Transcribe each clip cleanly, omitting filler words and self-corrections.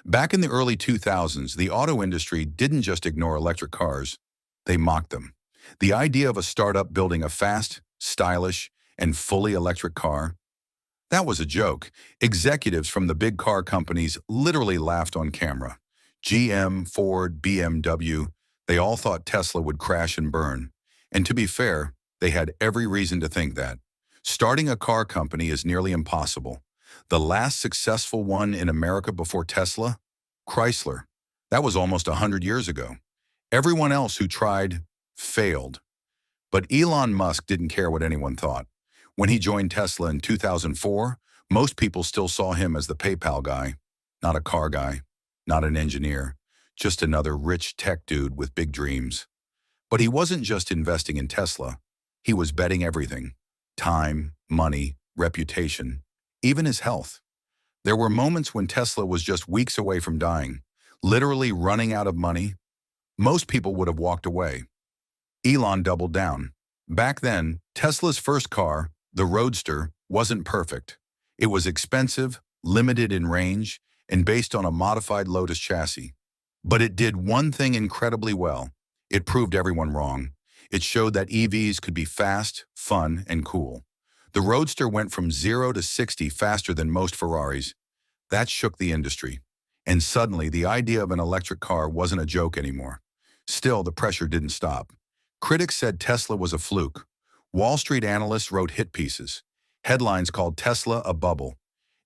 Back in the early 2000s, the auto industry didn't just ignore electric cars, they mocked them. The idea of a startup building a fast, stylish, and fully electric car, that was a joke. Executives from the big car companies literally laughed on camera. GM, Ford, BMW, they all thought Tesla would crash and burn. And to be fair, they had every reason to think that. Starting a car company is nearly impossible. The last successful one in America before Tesla? Chrysler. That was almost 100 years ago. Everyone else who tried failed. But Elon Musk didn't care what anyone thought. When he joined Tesla in 2004, most people still saw him as the PayPal guy, not a car guy, not an engineer, just another rich tech dude with big dreams. But he wasn't just investing in Tesla. He was betting everything: time, money, reputation, even his health. There were moments when Tesla was just weeks away from dying, literally running out of money. Most people would have walked away. Elon doubled down. Back then, Tesla's first car, the Roadster, wasn't perfect. It was expensive, limited in range, and based on a modified Lotus chassis. But it did one thing incredibly well. It proved everyone wrong. It showed that EVs could be fast, fun, and cool. The Roadster went from 0 to 60 faster than most Ferraris. That shook the industry. And suddenly, the idea of an electric car wasn't a joke anymore. Still, the pressure didn't stop. Critics said Tesla was a fluke. Wall Street analysts wrote hit pieces. Headlines called Tesla a bubble.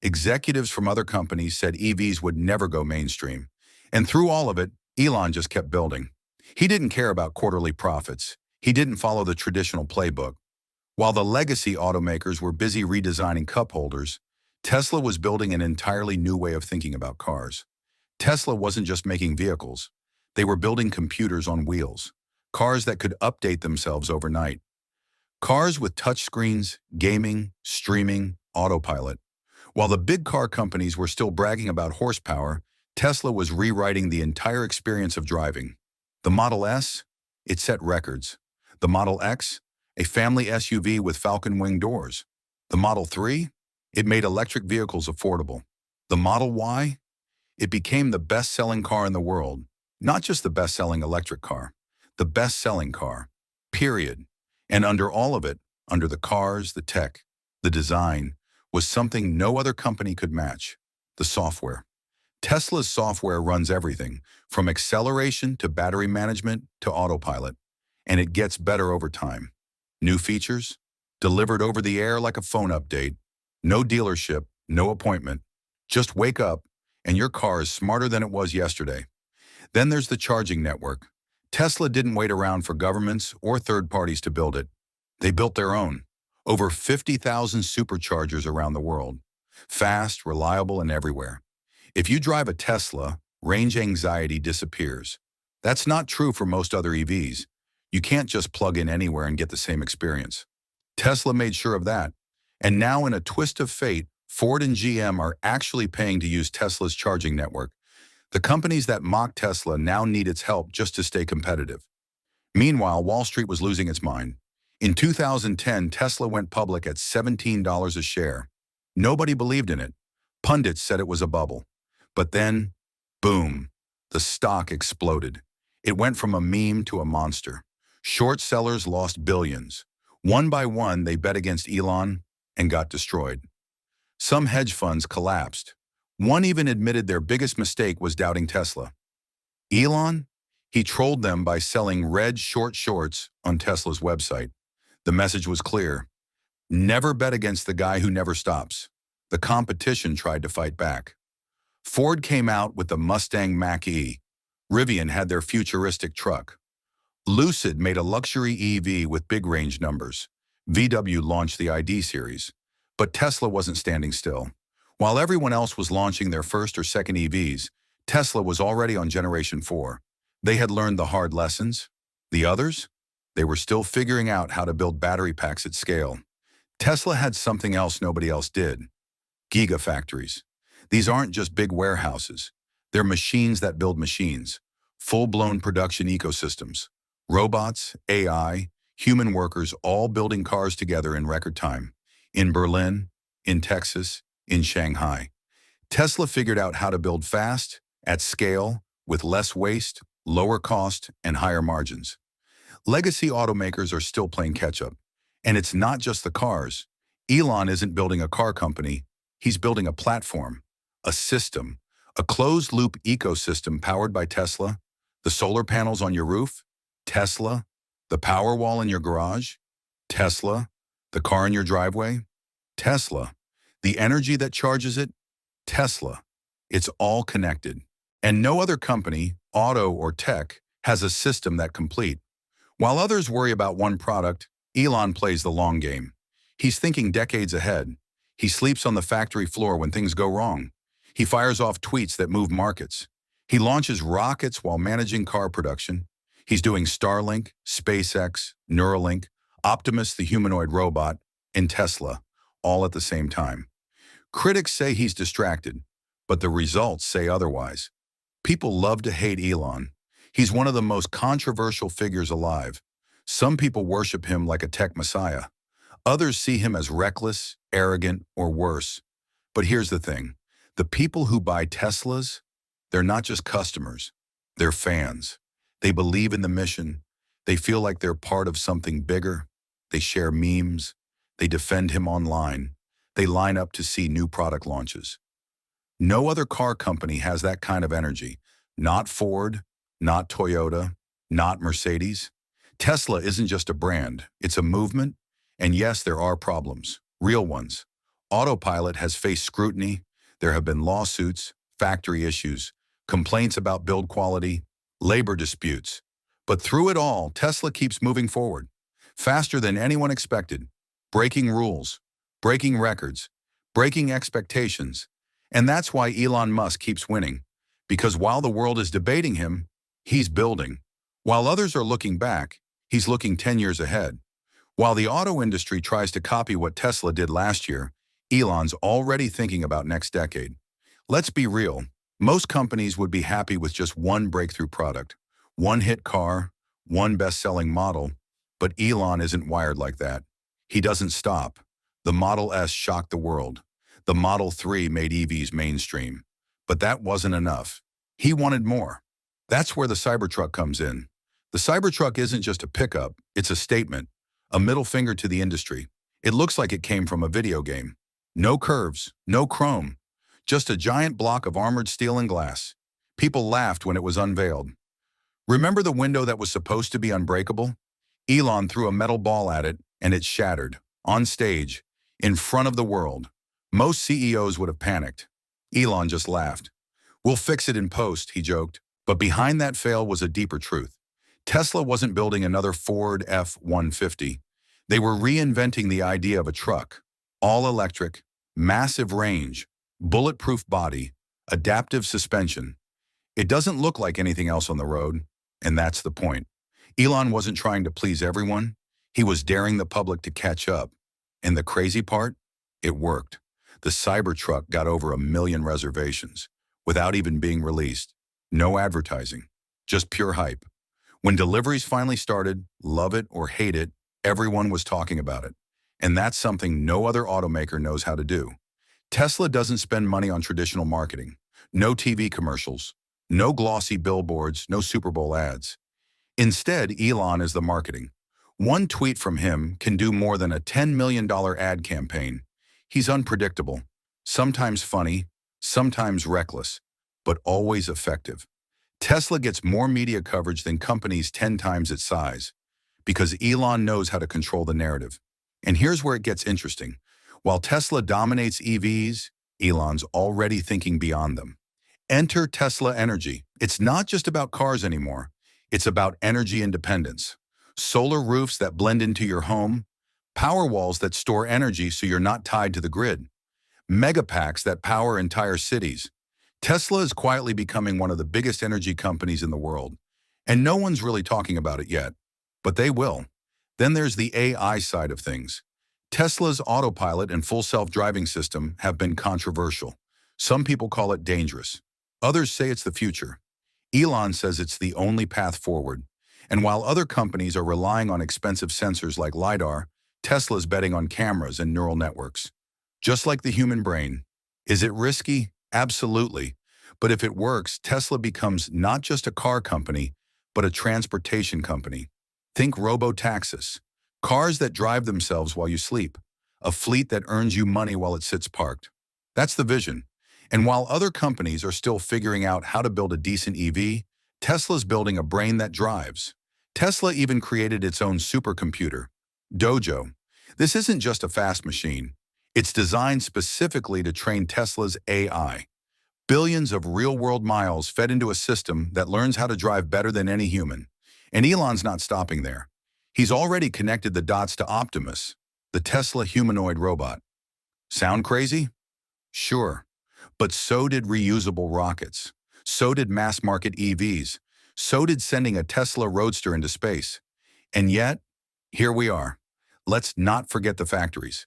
Executives from other companies said EVs would never go mainstream. And through all of it, Elon just kept building. He didn't care about quarterly profits. He didn't follow the traditional playbook. While the legacy automakers were busy redesigning cup holders, Tesla was building an entirely new way of thinking about cars. Tesla wasn't just making vehicles. They were building computers on wheels, cars that could update themselves overnight. Cars with touchscreens, gaming, streaming, autopilot. While the big car companies were still bragging about horsepower, Tesla was rewriting the entire experience of driving. The Model S? It set records. The Model X? A family SUV with falcon wing doors. The Model 3? It made electric vehicles affordable. The Model Y? It became the best-selling car in the world. Not just the best-selling electric car. The best-selling car. Period. And under all of it, under the cars, the tech, the design, was something no other company could match: the software. Tesla's software runs everything, from acceleration to battery management to autopilot. And it gets better over time. New features, delivered over the air like a phone update. No dealership, no appointment. Just wake up, and your car is smarter than it was yesterday. Then there's the charging network. Tesla didn't wait around for governments or third parties to build it. They built their own. Over 50,000 superchargers around the world. Fast, reliable, and everywhere. If you drive a Tesla, range anxiety disappears. That's not true for most other EVs. You can't just plug in anywhere and get the same experience. Tesla made sure of that. And now, in a twist of fate, Ford and GM are actually paying to use Tesla's charging network. The companies that mocked Tesla now need its help just to stay competitive. Meanwhile, Wall Street was losing its mind. In 2010, Tesla went public at $17 a share. Nobody believed in it. Pundits said it was a bubble. But then, boom, the stock exploded. It went from a meme to a monster. Short sellers lost billions. One by one, they bet against Elon and got destroyed. Some hedge funds collapsed. One even admitted their biggest mistake was doubting Tesla. Elon? He trolled them by selling red short shorts on Tesla's website. The message was clear. Never bet against the guy who never stops. The competition tried to fight back. Ford came out with the Mustang Mach-E. Rivian had their futuristic truck. Lucid made a luxury EV with big range numbers. VW launched the ID series. But Tesla wasn't standing still. While everyone else was launching their first or second EVs, Tesla was already on Generation 4. They had learned the hard lessons. The others? They were still figuring out how to build battery packs at scale. Tesla had something else nobody else did: gigafactories. These aren't just big warehouses. They're machines that build machines. Full-blown production ecosystems. Robots, AI, human workers all building cars together in record time. In Berlin, in Texas, in Shanghai. Tesla figured out how to build fast, at scale, with less waste, lower cost, and higher margins. Legacy automakers are still playing catch-up. And it's not just the cars. Elon isn't building a car company. He's building a platform, a system, a closed-loop ecosystem powered by Tesla, the solar panels on your roof, Tesla, the power wall in your garage, Tesla, the car in your driveway, Tesla, the energy that charges it, Tesla. It's all connected. And no other company, auto or tech, has a system that complete. While others worry about one product, Elon plays the long game. He's thinking decades ahead. He sleeps on the factory floor when things go wrong. He fires off tweets that move markets. He launches rockets while managing car production. He's doing Starlink, SpaceX, Neuralink, Optimus the humanoid robot, and Tesla, all at the same time. Critics say he's distracted, but the results say otherwise. People love to hate Elon. He's one of the most controversial figures alive. Some people worship him like a tech messiah. Others see him as reckless, arrogant, or worse. But here's the thing. The people who buy Teslas, they're not just customers. They're fans. They believe in the mission. They feel like they're part of something bigger. They share memes. They defend him online. They line up to see new product launches. No other car company has that kind of energy. Not Ford, not Toyota, not Mercedes. Tesla isn't just a brand, it's a movement. And yes, there are problems, real ones. Autopilot has faced scrutiny. There have been lawsuits, factory issues, complaints about build quality, labor disputes. But through it all, Tesla keeps moving forward, faster than anyone expected, breaking rules, breaking records, breaking expectations. And that's why Elon Musk keeps winning. Because while the world is debating him, he's building. While others are looking back, he's looking 10 years ahead. While the auto industry tries to copy what Tesla did last year, Elon's already thinking about next decade. Let's be real. Most companies would be happy with just one breakthrough product, one hit car, one best-selling model. But Elon isn't wired like that. He doesn't stop. The Model S shocked the world. The Model 3 made EVs mainstream. But that wasn't enough. He wanted more. That's where the Cybertruck comes in. The Cybertruck isn't just a pickup, it's a statement, a middle finger to the industry. It looks like it came from a video game. No curves, no chrome, just a giant block of armored steel and glass. People laughed when it was unveiled. Remember the window that was supposed to be unbreakable? Elon threw a metal ball at it, and it shattered, on stage, in front of the world. Most CEOs would have panicked. Elon just laughed. "We'll fix it in post," he joked. But behind that fail was a deeper truth. Tesla wasn't building another Ford F-150. They were reinventing the idea of a truck. All electric, massive range, bulletproof body, adaptive suspension. It doesn't look like anything else on the road, and that's the point. Elon wasn't trying to please everyone. He was daring the public to catch up. And the crazy part? It worked. The Cybertruck got over 1 million reservations without even being released. No advertising, just pure hype. When deliveries finally started, love it or hate it, everyone was talking about it. And that's something no other automaker knows how to do. Tesla doesn't spend money on traditional marketing. No TV commercials, no glossy billboards, no Super Bowl ads. Instead, Elon is the marketing. One tweet from him can do more than a $10 million ad campaign. He's unpredictable, sometimes funny, sometimes reckless, but always effective. Tesla gets more media coverage than companies 10 times its size because Elon knows how to control the narrative. And here's where it gets interesting. While Tesla dominates EVs, Elon's already thinking beyond them. Enter Tesla Energy. It's not just about cars anymore. It's about energy independence. Solar roofs that blend into your home, power walls that store energy so you're not tied to the grid, mega packs that power entire cities. Tesla is quietly becoming one of the biggest energy companies in the world, and no one's really talking about it yet, but they will. Then there's the AI side of things. Tesla's autopilot and full self-driving system have been controversial. Some people call it dangerous. Others say it's the future. Elon says it's the only path forward. And while other companies are relying on expensive sensors like LiDAR, Tesla's betting on cameras and neural networks. Just like the human brain. Is it risky? Absolutely. But if it works, Tesla becomes not just a car company, but a transportation company. Think robo-taxis, cars that drive themselves while you sleep, a fleet that earns you money while it sits parked. That's the vision. And while other companies are still figuring out how to build a decent EV, Tesla's building a brain that drives. Tesla even created its own supercomputer, Dojo. This isn't just a fast machine. It's designed specifically to train Tesla's AI. Billions of real-world miles fed into a system that learns how to drive better than any human. And Elon's not stopping there. He's already connected the dots to Optimus, the Tesla humanoid robot. Sound crazy? Sure. But so did reusable rockets. So did mass-market EVs. So did sending a Tesla Roadster into space. And yet, here we are. Let's not forget the factories.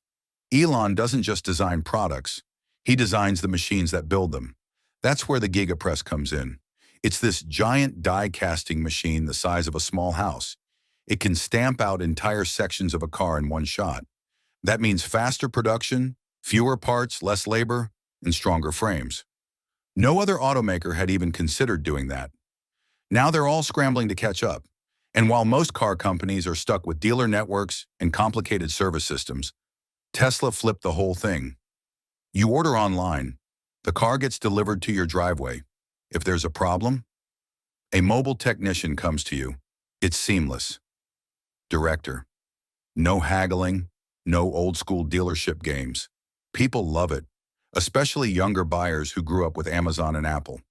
Elon doesn't just design products. He designs the machines that build them. That's where the gigapress comes in. It's this giant die-casting machine the size of a small house. It can stamp out entire sections of a car in one shot. That means faster production, fewer parts, less labor, and stronger frames. No other automaker had even considered doing that. Now they're all scrambling to catch up. And while most car companies are stuck with dealer networks and complicated service systems, Tesla flipped the whole thing. You order online, the car gets delivered to your driveway. If there's a problem, a mobile technician comes to you. It's seamless. Director. No haggling, no old-school dealership games. People love it, especially younger buyers who grew up with Amazon and Apple.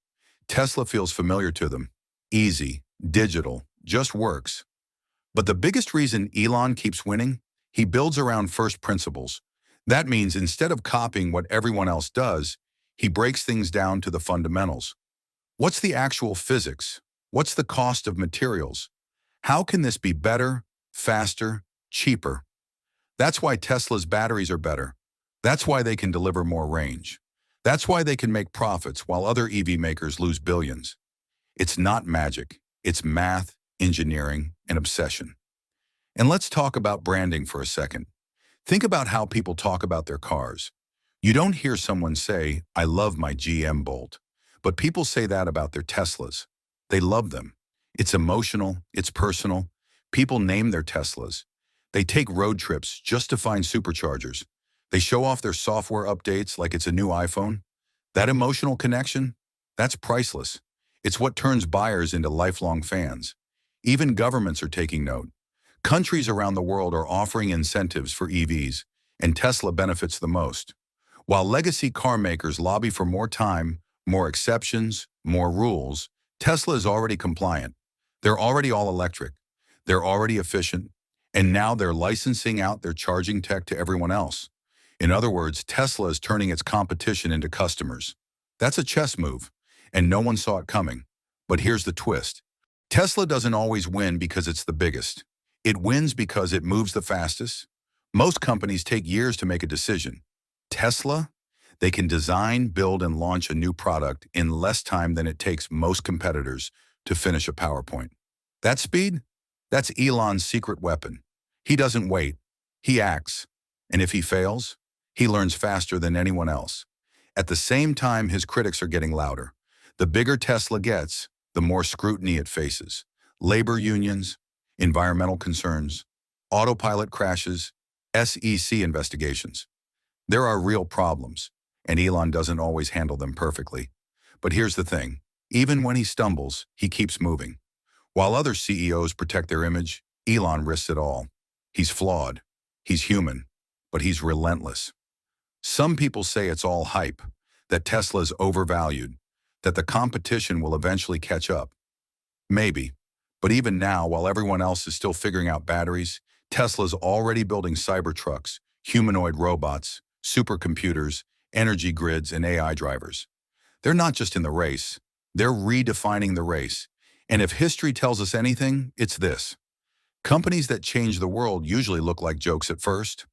Tesla feels familiar to them. Easy, digital, just works. But the biggest reason Elon keeps winning, he builds around first principles. That means instead of copying what everyone else does, he breaks things down to the fundamentals. What's the actual physics? What's the cost of materials? How can this be better, faster, cheaper? That's why Tesla's batteries are better. That's why they can deliver more range. That's why they can make profits while other EV makers lose billions. It's not magic. It's math, engineering, and obsession. And let's talk about branding for a second. Think about how people talk about their cars. You don't hear someone say, "I love my GM Bolt," but people say that about their Teslas. They love them. It's emotional, it's personal. People name their Teslas. They take road trips just to find superchargers. They show off their software updates like it's a new iPhone. That emotional connection, that's priceless. It's what turns buyers into lifelong fans. Even governments are taking note. Countries around the world are offering incentives for EVs, and Tesla benefits the most. While legacy car makers lobby for more time, more exceptions, more rules, Tesla is already compliant. They're already all electric. They're already efficient. And now they're licensing out their charging tech to everyone else. In other words, Tesla is turning its competition into customers. That's a chess move, and no one saw it coming. But here's the twist. Tesla doesn't always win because it's the biggest. It wins because it moves the fastest. Most companies take years to make a decision. Tesla, they can design, build, and launch a new product in less time than it takes most competitors to finish a PowerPoint. That speed? That's Elon's secret weapon. He doesn't wait. He acts. And if he fails, he learns faster than anyone else. At the same time, his critics are getting louder. The bigger Tesla gets, the more scrutiny it faces. Labor unions, environmental concerns, autopilot crashes, SEC investigations. There are real problems, and Elon doesn't always handle them perfectly. But here's the thing. Even when he stumbles, he keeps moving. While other CEOs protect their image, Elon risks it all. He's flawed. He's human. But he's relentless. Some people say it's all hype, that Tesla's overvalued, that the competition will eventually catch up. Maybe. But even now, while everyone else is still figuring out batteries, Tesla's already building Cybertrucks, humanoid robots, supercomputers, energy grids, and AI drivers. They're not just in the race. They're redefining the race. And if history tells us anything, it's this. Companies that change the world usually look like jokes at first.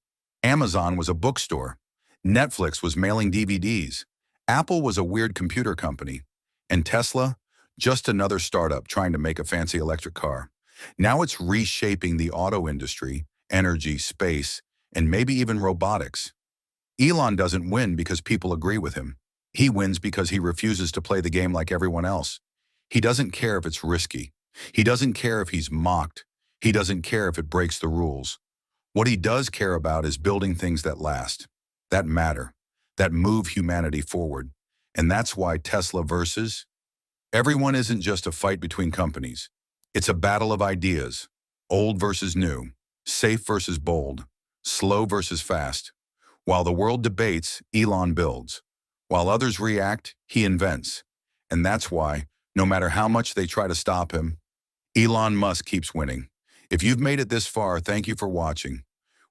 Amazon was a bookstore. Netflix was mailing DVDs. Apple was a weird computer company. And Tesla? Just another startup trying to make a fancy electric car. Now it's reshaping the auto industry, energy, space, and maybe even robotics. Elon doesn't win because people agree with him. He wins because he refuses to play the game like everyone else. He doesn't care if it's risky. He doesn't care if he's mocked. He doesn't care if it breaks the rules. What he does care about is building things that last, that matter, that move humanity forward. And that's why Tesla versus everyone isn't just a fight between companies. It's a battle of ideas, old versus new, safe versus bold, slow versus fast. While the world debates, Elon builds. While others react, he invents. And that's why, no matter how much they try to stop him, Elon Musk keeps winning. If you've made it this far, thank you for watching.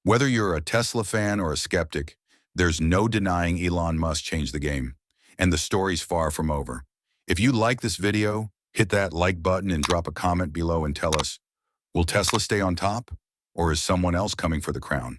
Whether you're a Tesla fan or a skeptic, there's no denying Elon Musk changed the game. And the story's far from over. If you like this video, hit that like button and drop a comment below and tell us, will Tesla stay on top? Or is someone else coming for the crown?